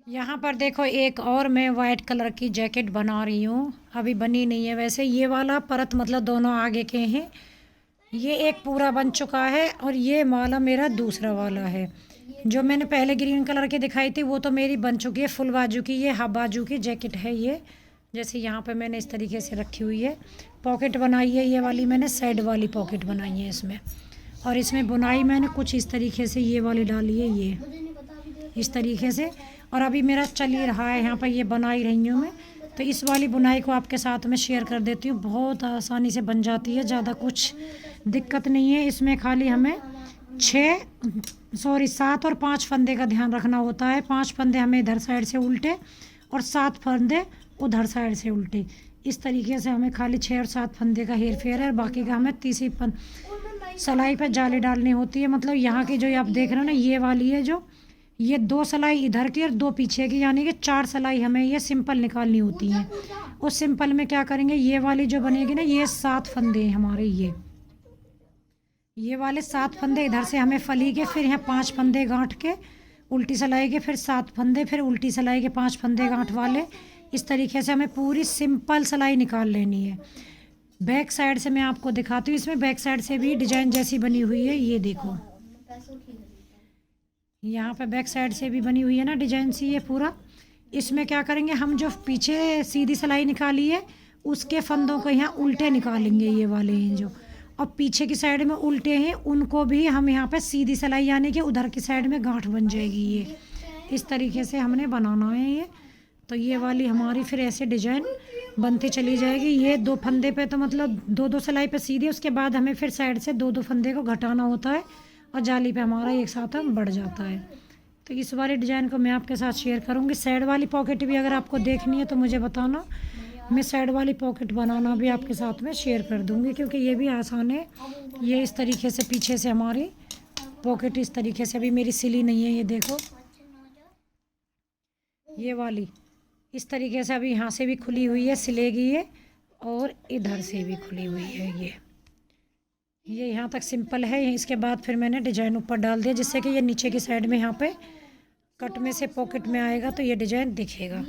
यहाँ पर देखो एक और मैं वाइट कलर की जैकेट बना रही हूँ। अभी बनी नहीं है वैसे। ये वाला परत मतलब दोनों आगे के हैं। ये एक पूरा बन चुका है और ये वाला मेरा दूसरा वाला है। जो मैंने पहले ग्रीन कलर की दिखाई थी वो तो मेरी बन चुकी है फुल बाजू की। ये हाफ बाजू की जैकेट है ये। जैसे यहाँ पे मैंने इस तरीके से रखी हुई है। पॉकेट बनाई है ये वाली मैंने, साइड वाली पॉकेट बनाई है इसमें। और इसमें बुनाई मैंने कुछ इस तरीके से ये वाली डाली है, ये इस तरीके से। और अभी मेरा चल ही रहा है यहाँ पर, ये बना ही रही हूँ मैं। तो इस वाली बुनाई को आपके साथ में शेयर कर देती हूँ। बहुत आसानी से बन जाती है, ज़्यादा कुछ दिक्कत नहीं है इसमें। खाली हमें 7 और 5 फंदे का ध्यान रखना होता है। 5 फंदे हमें इधर साइड से उल्टे और 7 फंदे उधर साइड से उल्टे। इस तरीके से हमें खाली 6 और 7 फंदे का हेर फेर है। बाकी का हमें तीसरी सलाई पर जाली डालनी होती है। मतलब यहाँ की जो आप देख रहे हो ना, ये वाली है जो, ये 2 सलाई इधर की और 2 पीछे की, यानी कि 4 सलाई हमें ये सिंपल निकालनी होती है। उस सिंपल में क्या करेंगे, ये वाली जो बनेगी ना, ये 7 फंदे हैं हमारे। ये वाले 7 फंदे इधर से हमें फली के, फिर यहाँ 5 फंदे गांठ के उल्टी सिलाई के, फिर 7 फंदे, फिर उल्टी सिलाई के 5 फंदे गांठ वाले। इस तरीके से हमें पूरी सिंपल सिलाई निकाल लेनी है। बैक साइड से मैं आपको दिखाती हूँ। इसमें बैक साइड से भी डिजाइन जैसी बनी हुई है, ये देखो। यहाँ पे बैक साइड से भी बनी हुई है ना डिजाइन सी, ये पूरा। इसमें क्या करेंगे, हम जो पीछे सीधी सिलाई निकाली है उसके फंदों को यहाँ उल्टे निकालेंगे, ये वाले हैं जो। और पीछे की साइड में उल्टे हैं उनको भी हम यहाँ पे सीधी सिलाई, यानी कि उधर की साइड में गांठ बन जाएगी ये। इस तरीके से हमने बनाना है ये। तो ये वाली हमारी फिर ऐसे डिजाइन बनती चली जाएगी। ये 2 फंदे पे तो मतलब 2-2 सिलाई पे सीधी, उसके बाद हमें फिर साइड से 2-2 फंदे को घटाना होता है और जाली पे हमारा एक साथ बढ़ जाता है। तो इस वाले डिज़ाइन को मैं आपके साथ शेयर करूँगी। साइड वाली पॉकेट भी अगर आपको देखनी है तो मुझे बताना, मैं साइड वाली पॉकेट बनाना भी आपके साथ में शेयर कर दूँगी, क्योंकि ये भी आसान है। ये इस तरीके से पीछे से हमारी पॉकेट इस तरीके से अभी मेरी सिली नहीं है, ये देखो। ये वाली इस तरीके से अभी यहाँ से भी खुली हुई है, सिलेगी ये, और इधर से भी खुली हुई है ये यहाँ तक सिंपल है। इसके बाद फिर मैंने डिजाइन ऊपर डाल दिया, जिससे कि ये नीचे की साइड में यहाँ पे कट में से पॉकेट में आएगा तो ये डिजाइन दिखेगा।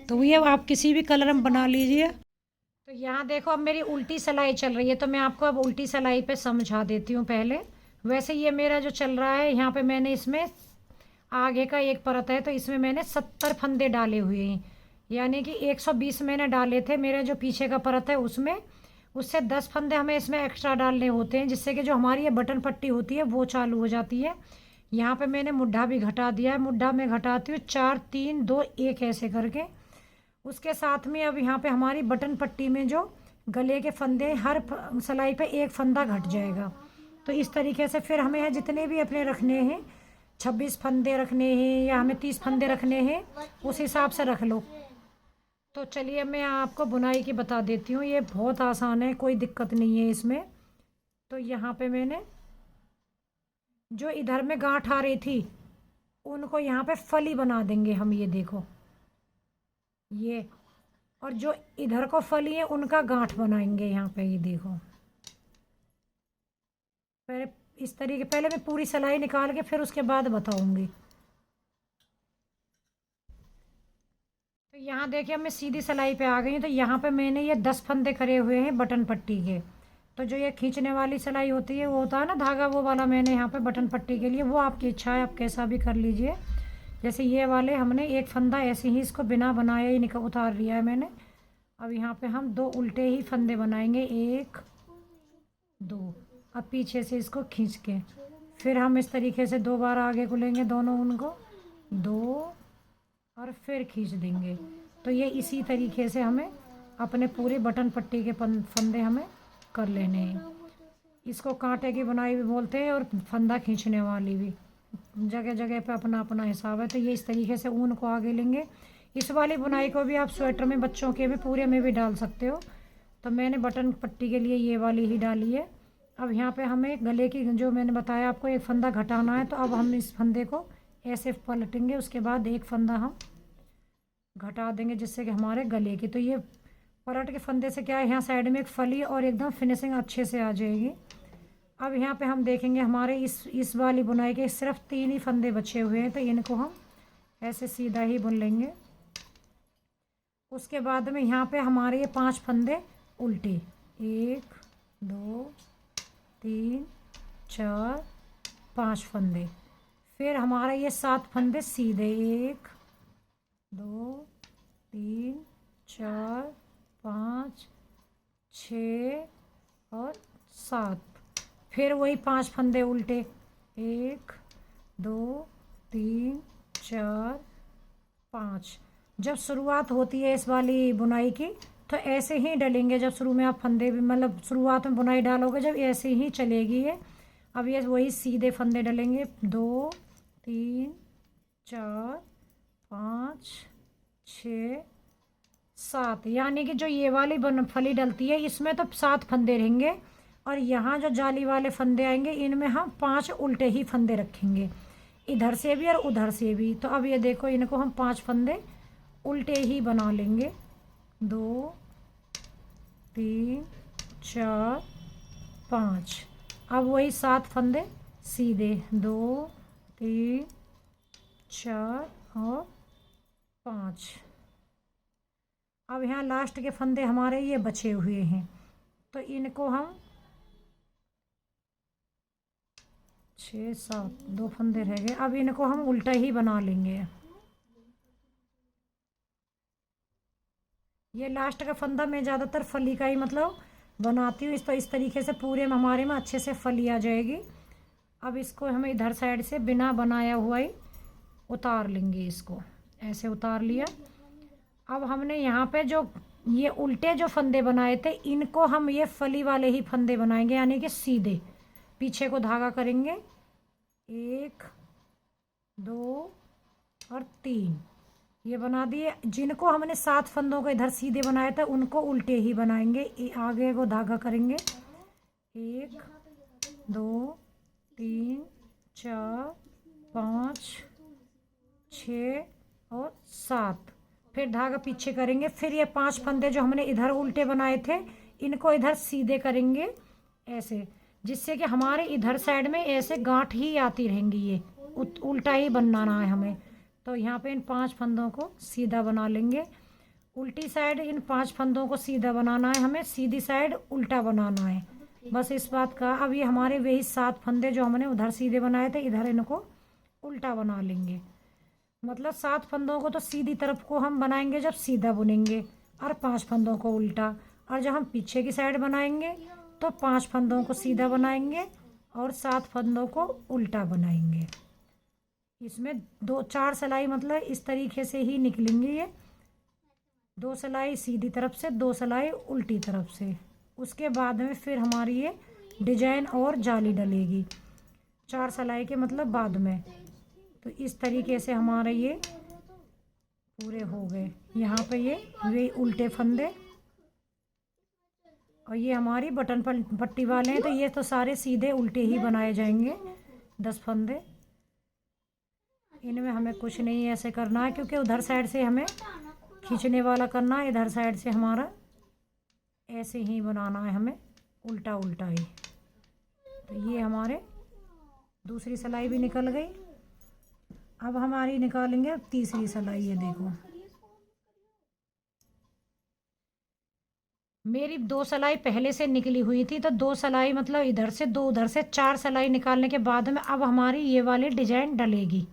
तो ये आप किसी भी कलर में बना लीजिए। तो यहाँ देखो अब मेरी उल्टी सिलाई चल रही है, तो मैं आपको अब उल्टी सिलाई पे समझा देती हूँ पहले। वैसे ये मेरा जो चल रहा है, यहाँ पे मैंने इसमें आगे का एक परत है तो इसमें मैंने 70 फंदे डाले हुए हैं, यानी कि 120 मैंने डाले थे। मेरे जो पीछे का परत है उसमें, उससे 10 फंदे हमें इसमें एक्स्ट्रा डालने होते हैं, जिससे कि जो हमारी ये बटन पट्टी होती है वो चालू हो जाती है। यहाँ पे मैंने मुड्ढा भी घटा दिया है। मुड्ढा में घटाती हूँ 4 3 2 1 ऐसे करके। उसके साथ में अब यहाँ पे हमारी बटन पट्टी में जो गले के फंदे, हर सिलाई पे एक फंदा घट जाएगा। तो इस तरीके से फिर हमें जितने भी अपने रखने हैं, 26 फंदे रखने हैं या हमें 30 फंदे रखने हैं, उस हिसाब से रख लो। तो चलिए मैं आपको बुनाई की बता देती हूँ। ये बहुत आसान है, कोई दिक्कत नहीं है इसमें। तो यहाँ पे मैंने जो इधर में गांठ आ रही थी उनको यहाँ पे फली बना देंगे हम, ये देखो ये। और जो इधर को फली है उनका गांठ बनाएंगे यहाँ पे, ये देखो। पहले इस तरीके, पहले मैं पूरी सिलाई निकाल के फिर उसके बाद बताऊंगी। तो यहाँ देखिए मैं सीधी सिलाई पे आ गई हूँ। तो यहाँ पे मैंने ये 10 फंदे करे हुए हैं बटन पट्टी के। तो जो ये खींचने वाली सिलाई होती है वो होता है ना धागा, वो वाला मैंने यहाँ पे बटन पट्टी के लिए, वो आपकी इच्छा है, आप कैसा भी कर लीजिए। जैसे ये वाले हमने एक फंदा ऐसे ही इसको बिना बनाए ही निकल उतार लिया है मैंने। अब यहाँ पे हम 2 उल्टे ही फंदे बनाएंगे, 1 2। अब पीछे से इसको खींच के फिर हम इस तरीके से 2 बार आगे को लेंगे, दोनों उनको 2, और फिर खींच देंगे। तो ये इसी तरीके से हमें अपने पूरे बटन पट्टी के फंदे हमें कर लेने हैं। इसको कांटे की बुनाई भी बोलते हैं और फंदा खींचने वाली भी, जगह जगह पे अपना अपना हिसाब है। तो ये इस तरीके से ऊन को आगे लेंगे। इस वाली बुनाई को भी आप स्वेटर में, बच्चों के भी, पूरे में भी डाल सकते हो। तो मैंने बटन पट्टी के लिए ये वाली ही डाली है। अब यहाँ पे हमें गले की, जो मैंने बताया आपको, एक फंदा घटाना है। तो अब हम इस फंदे को ऐसे पलटेंगे, उसके बाद एक फंदा हम घटा देंगे, जिससे कि हमारे गले की, तो ये पलट के फंदे से क्या है, यहाँ साइड में एक फली और एकदम फिनिशिंग अच्छे से आ जाएगी। अब यहाँ पे हम देखेंगे हमारे इस वाली बुनाई के सिर्फ 3 ही फंदे बचे हुए हैं। तो इनको हम ऐसे सीधा ही बुन लेंगे। उसके बाद में यहाँ पे हमारे ये 5 फंदे उल्टे, 1 2 3 4 5 फंदे। फिर हमारा ये 7 फंदे सीधे, 1 2 3 4 5 6 और 7। फिर वही 5 फंदे उल्टे, 1 2 3 4 5। जब शुरुआत होती है इस वाली बुनाई की तो ऐसे ही डलेंगे। जब शुरू में आप फंदे भी मतलब शुरुआत में बुनाई डालोगे जब, ऐसे ही चलेगी ये। अब ये वही सीधे फंदे डलेंगे, 2 3 4 5 6 7। यानी कि जो ये वाली फली डलती है इसमें तो 7 फंदे रहेंगे, और यहाँ जो जाली वाले फंदे आएंगे इनमें हम 5 उल्टे ही फंदे रखेंगे, इधर से भी और उधर से भी। तो अब ये देखो, इनको हम 5 फंदे उल्टे ही बना लेंगे, 2 3 4 5। अब वही 7 फंदे सीधे, 2 3 4 और 5। अब यहाँ लास्ट के फंदे हमारे ये बचे हुए हैं, तो इनको हम 6 7, 2 फंदे रह गए। अब इनको हम उल्टा ही बना लेंगे। ये लास्ट का फंदा मैं ज़्यादातर फली का ही मतलब बनाती हूँ, इस तरीके से पूरे में हमारे में अच्छे से फली आ जाएगी। अब इसको हमें इधर साइड से बिना बनाया हुआ ही उतार लेंगे, इसको ऐसे उतार लिया। अब हमने यहाँ पे जो ये उल्टे जो फंदे बनाए थे इनको हम ये फली वाले ही फंदे बनाएंगे, यानी कि सीधे पीछे को धागा करेंगे, 1 2 और 3 ये बना दिए। जिनको हमने 7 फंदों को इधर सीधे बनाया था उनको उल्टे ही बनाएंगे, आगे को धागा करेंगे, 1 2 3 4 5 6 और 7। फिर धागा पीछे करेंगे। फिर ये 5 फंदे जो हमने इधर उल्टे बनाए थे इनको इधर सीधे करेंगे ऐसे, जिससे कि हमारे इधर साइड में ऐसे गांठ ही आती रहेंगी, ये उल्टा ही बनाना है हमें। तो यहाँ पे इन 5 फंदों को सीधा बना लेंगे। उल्टी साइड इन 5 फंदों को सीधा बनाना है हमें, सीधी साइड उल्टा बनाना है, बस इस बात का। अब ये हमारे वही 7 फंदे जो हमने उधर सीधे बनाए थे इधर इनको उल्टा बना लेंगे। मतलब 7 फंदों को तो सीधी तरफ को हम बनाएंगे जब सीधा बुनेंगे, और 5 फंदों को उल्टा। और जब हम पीछे की साइड बनाएंगे तो 5 फंदों को सीधा बनाएंगे और 7 फंदों को उल्टा बनाएंगे। इसमें 4 सिलाई मतलब इस तरीके से ही निकलेंगी ये, 2 सिलाई सीधी तरफ से, 2 सिलाई उल्टी तरफ से। उसके बाद में फिर हमारी ये डिजाइन और जाली डलेगी 4 सिलाई के मतलब बाद में। तो इस तरीके से हमारे ये पूरे हो गए। यहाँ पे ये वे उल्टे फंदे, और ये हमारी बटन पट्टी वाले हैं, तो ये तो सारे सीधे उल्टे ही बनाए जाएंगे 10 फंदे। इनमें हमें कुछ नहीं ऐसे करना है, क्योंकि उधर साइड से हमें खींचने वाला करना है, इधर साइड से हमारा ऐसे ही बनाना है हमें, उल्टा उल्टा ही। तो ये हमारे दूसरी सिलाई भी निकल गई। अब हमारी निकालेंगे तीसरी सिलाई। ये देखो, मेरी 2 सिलाई पहले से निकली हुई थी, तो 2 सिलाई मतलब इधर से 2 उधर से 4 सिलाई निकालने के बाद में अब हमारी ये वाली डिजाइन डलेगी।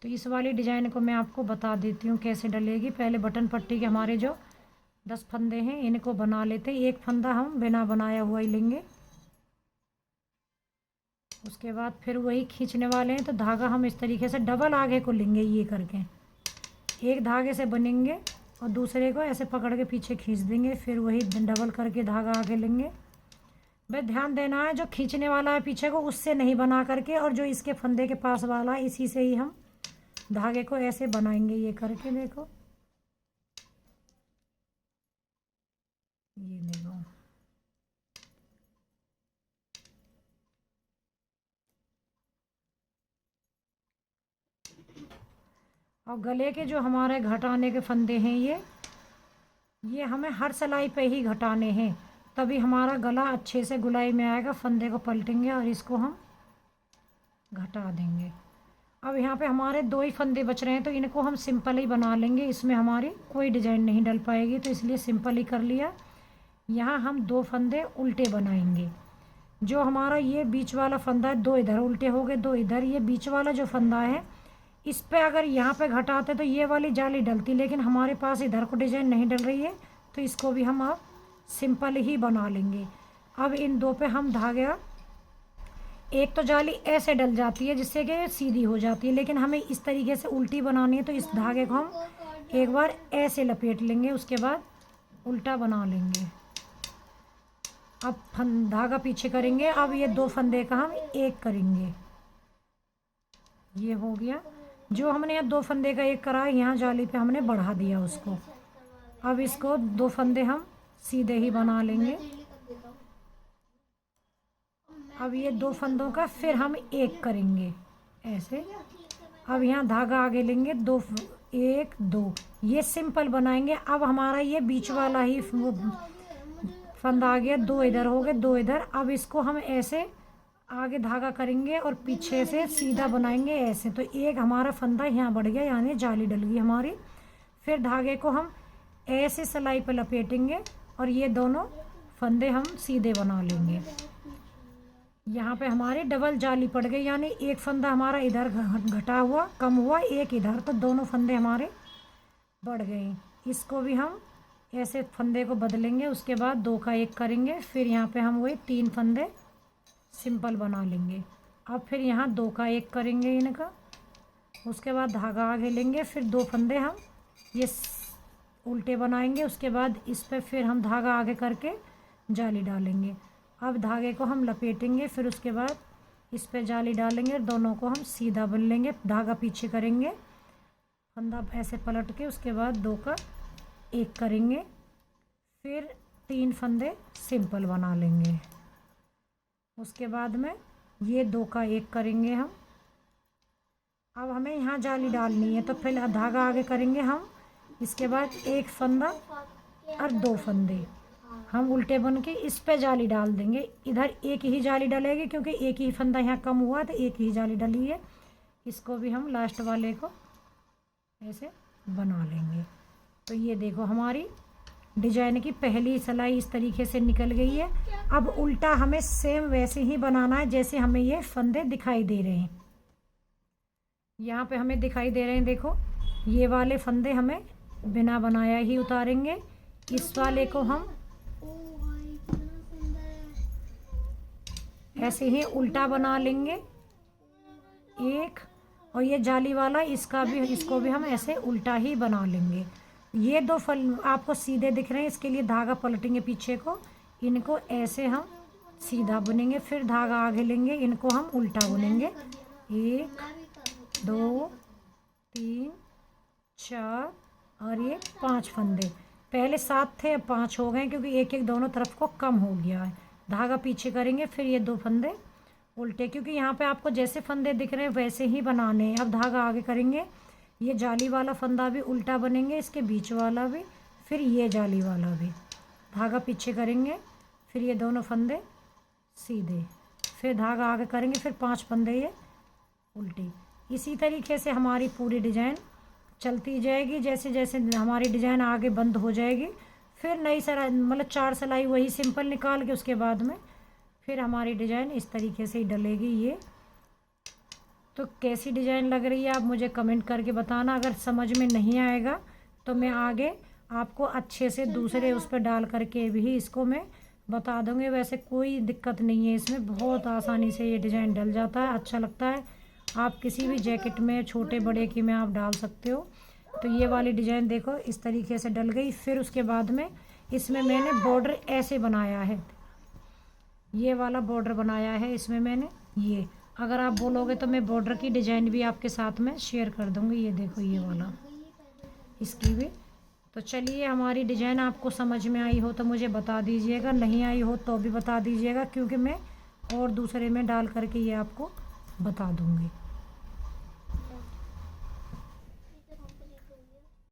तो इस वाली डिजाइन को मैं आपको बता देती हूँ कैसे डलेगी। पहले बटन पट्टी के हमारे जो 10 फंदे हैं इनको बना लेते हैं। एक फंदा हम बिना बनाया हुआ ही लेंगे। उसके बाद फिर वही खींचने वाले हैं, तो धागा हम इस तरीके से डबल आगे को लेंगे, ये करके एक धागे से बनेंगे और दूसरे को ऐसे पकड़ के पीछे खींच देंगे। फिर वही डबल करके धागा आगे लेंगे। बस ध्यान देना है जो खींचने वाला है पीछे को उससे नहीं बना करके, और जो इसके फंदे के पास वाला है इसी से ही हम धागे को ऐसे बनाएंगे, ये करके देखो, ये देखो। और गले के जो हमारे घटाने के फंदे हैं ये हमें हर सिलाई पे ही घटाने हैं, तभी हमारा गला अच्छे से गुलाई में आएगा। फंदे को पलटेंगे और इसको हम घटा देंगे। अब यहाँ पे हमारे 2 ही फंदे बच रहे हैं, तो इनको हम सिंपल ही बना लेंगे, इसमें हमारी कोई डिजाइन नहीं डल पाएगी, तो इसलिए सिंपल ही कर लिया। यहाँ हम 2 फंदे उल्टे बनाएंगे। जो हमारा ये बीच वाला फंदा है, 2 इधर उल्टे हो गए, 2 इधर। ये बीच वाला जो फंदा है, इस पे अगर यहाँ पे घटाते तो ये वाली जाली डलती, लेकिन हमारे पास इधर को डिजाइन नहीं डल रही है, तो इसको भी हम अब सिंपल ही बना लेंगे। अब इन 2 पे हम धागा, एक तो जाली ऐसे डल जाती है जिससे कि सीधी हो जाती है, लेकिन हमें इस तरीके से उल्टी बनानी है, तो इस धागे को हम एक बार ऐसे लपेट लेंगे, उसके बाद उल्टा बना लेंगे। अब धागा पीछे करेंगे। अब ये 2 फंदे का हम एक करेंगे, ये हो गया। जो हमने यहाँ 2 फंदे का एक करा है, यहाँ जाली पे हमने बढ़ा दिया उसको। अब इसको 2 फंदे हम सीधे ही बना लेंगे। अब ये 2 फंदों का फिर हम एक करेंगे ऐसे। अब यहाँ धागा आगे लेंगे, 2 1 2, ये सिंपल बनाएंगे। अब हमारा ये बीच वाला ही फंदा आ गया, 2 इधर हो गए, 2 इधर। अब इसको हम ऐसे आगे धागा करेंगे और पीछे से सीधा बनाएंगे ऐसे, तो एक हमारा फंदा यहाँ बढ़ गया, यानी जाली डल गई हमारी। फिर धागे को हम ऐसे सिलाई पर लपेटेंगे और ये दोनों फंदे हम सीधे बना लेंगे। यहाँ पे हमारी डबल जाली पड़ गई, यानी एक फंदा हमारा इधर घटा हुआ, कम हुआ, एक इधर, तो दोनों फंदे हमारे बढ़ गए। इसको भी हम ऐसे फंदे को बदलेंगे, उसके बाद 2 का एक करेंगे। फिर यहाँ पे हम वही 3 फंदे सिंपल बना लेंगे। अब फिर यहाँ 2 का एक करेंगे इनका, उसके बाद धागा आगे लेंगे, फिर 2 फंदे हम ये उल्टे बनाएंगे, उसके बाद इस पर फिर हम धागा आगे करके जाली डालेंगे। अब धागे को हम लपेटेंगे, फिर उसके बाद इस पर जाली डालेंगे, दोनों को हम सीधा बुन लेंगे, धागा पीछे करेंगे, फंदा ऐसे पलट के, उसके बाद 2 का एक करेंगे, फिर 3 फंदे सिंपल बना लेंगे। उसके बाद में ये 2 का एक करेंगे हम। अब हमें यहाँ जाली डालनी है, तो पहले धागा आगे करेंगे हम, इसके बाद 1 फंदा और 2 फंदे हम उल्टे बन के इस पे जाली डाल देंगे। इधर एक ही जाली डलेगी, क्योंकि एक ही फंदा यहाँ कम हुआ, तो एक ही जाली डली है। इसको भी हम लास्ट वाले को ऐसे बना लेंगे। तो ये देखो हमारी डिजाइन की पहली सिलाई इस तरीके से निकल गई है। अब उल्टा हमें सेम वैसे ही बनाना है जैसे हमें ये फंदे दिखाई दे रहे हैं। यहाँ पे हमें दिखाई दे रहे हैं, देखो ये वाले फंदे हमें बिना बनाया ही उतारेंगे। इस वाले को हम ऐसे ही उल्टा बना लेंगे एक, और ये जाली वाला इसको भी हम ऐसे उल्टा ही बना लेंगे। ये 2 फल आपको सीधे दिख रहे हैं, इसके लिए धागा पलटेंगे पीछे को, इनको ऐसे हम सीधा बुनेंगे, फिर धागा आगे लेंगे, इनको हम उल्टा बुनेंगे। 1 2 3 4 और ये 5 फंदे। पहले 7 थे, अब 5 हो गए, क्योंकि एक एक दोनों तरफ को कम हो गया है। धागा पीछे करेंगे, फिर ये 2 फंदे उल्टे, क्योंकि यहाँ पे आपको जैसे फंदे दिख रहे हैं वैसे ही बनाने हैं। अब धागा आगे करेंगे, ये जाली वाला फंदा भी उल्टा बनेंगे, इसके बीच वाला भी, फिर ये जाली वाला भी। धागा पीछे करेंगे, फिर ये दोनों फंदे सीधे, फिर धागा आगे करेंगे, फिर 5 फंदे ये उल्टे। इसी तरीके से हमारी पूरी डिजाइन चलती जाएगी। जैसे जैसे हमारी डिजाइन आगे बंद हो जाएगी, फिर नई सिलाई, मतलब 4 सिलाई वही सिंपल निकाल के उसके बाद में फिर हमारी डिजाइन इस तरीके से ही डलेगी। ये तो कैसी डिजाइन लग रही है आप मुझे कमेंट करके बताना। अगर समझ में नहीं आएगा तो मैं आगे आपको अच्छे से दूसरे उस पर डाल करके भी इसको मैं बता दूँगी। वैसे कोई दिक्कत नहीं है इसमें, बहुत आसानी से ये डिजाइन डल जाता है, अच्छा लगता है। आप किसी भी जैकेट में, छोटे बड़े की में आप डाल सकते हो। तो ये वाली डिजाइन देखो इस तरीके से डल गई। फिर उसके बाद में इसमें मैंने बॉर्डर ऐसे बनाया है, ये वाला बॉर्डर बनाया है इसमें मैंने। ये अगर आप बोलोगे तो मैं बॉर्डर की डिजाइन भी आपके साथ में शेयर कर दूँगी। ये देखो ये वाला, इसकी भी। तो चलिए, हमारी डिजाइन आपको समझ में आई हो तो मुझे बता दीजिएगा, नहीं आई हो तो भी बता दीजिएगा, क्योंकि मैं और दूसरे में डाल करके ये आपको बता दूँगी।